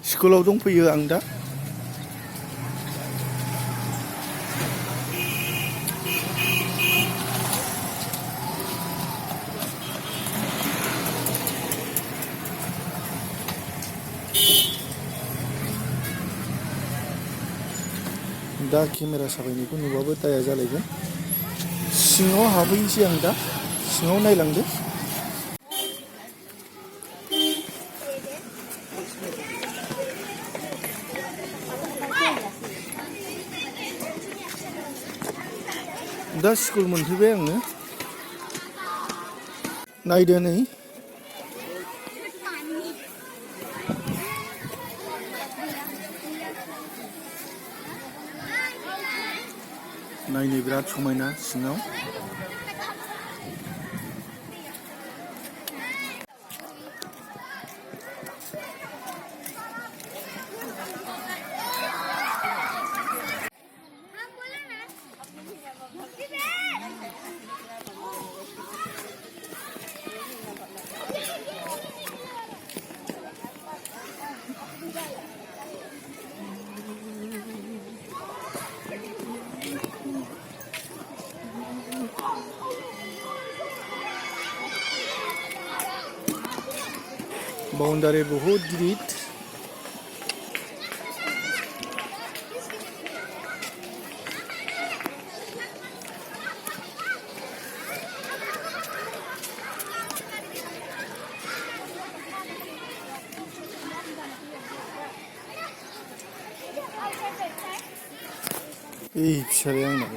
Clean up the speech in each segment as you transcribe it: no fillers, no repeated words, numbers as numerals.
स्कुलाव दंफैयो आं दा। दा केमेरा साफायनायखौ नुबाबो दाया जालायगोन। सिङाव हाबहैनोसै आं दा, सिङाव नायलांदो। दा स्कुल मोनफैबाय आङो। नायदो नै नायनो बिराद समायना सिङाव। बाउन्डारि बहुत गिदिर। फिसालाया आंना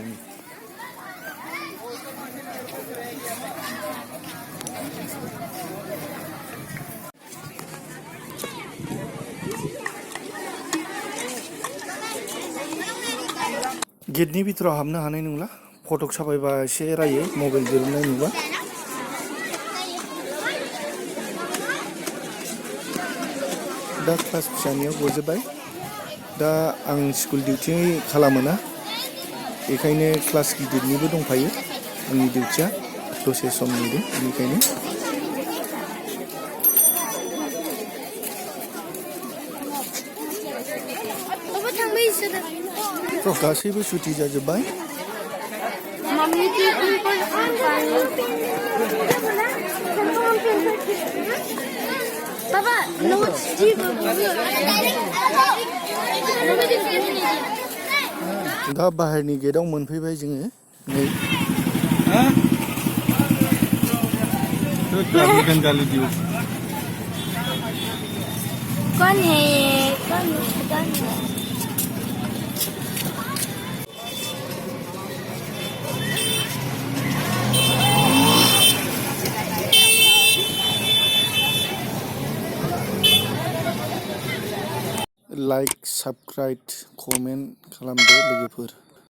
गेटनि भितराव हाबनो हानाय नंला। फटक साफायबा एसे रायो, मबाइल दिरुननाय नुबा। दा क्लास फिसानियाव गजोब्बाय। दा आं स्कुल डिउटि खालामोना, बेखायनो क्लास गिदिरनिबो दंफायो। आंनि डिउटिया दसे सम नेदों, बेनिखायनो। गासैबो सुथि जाजोब्बाय। दा बाहेरनि गेटआव मोनफैबाय जोङो। नै कौन है कौन लाइक, साबस्क्राइब, कमेन्ट खालामदो लोगोफोर।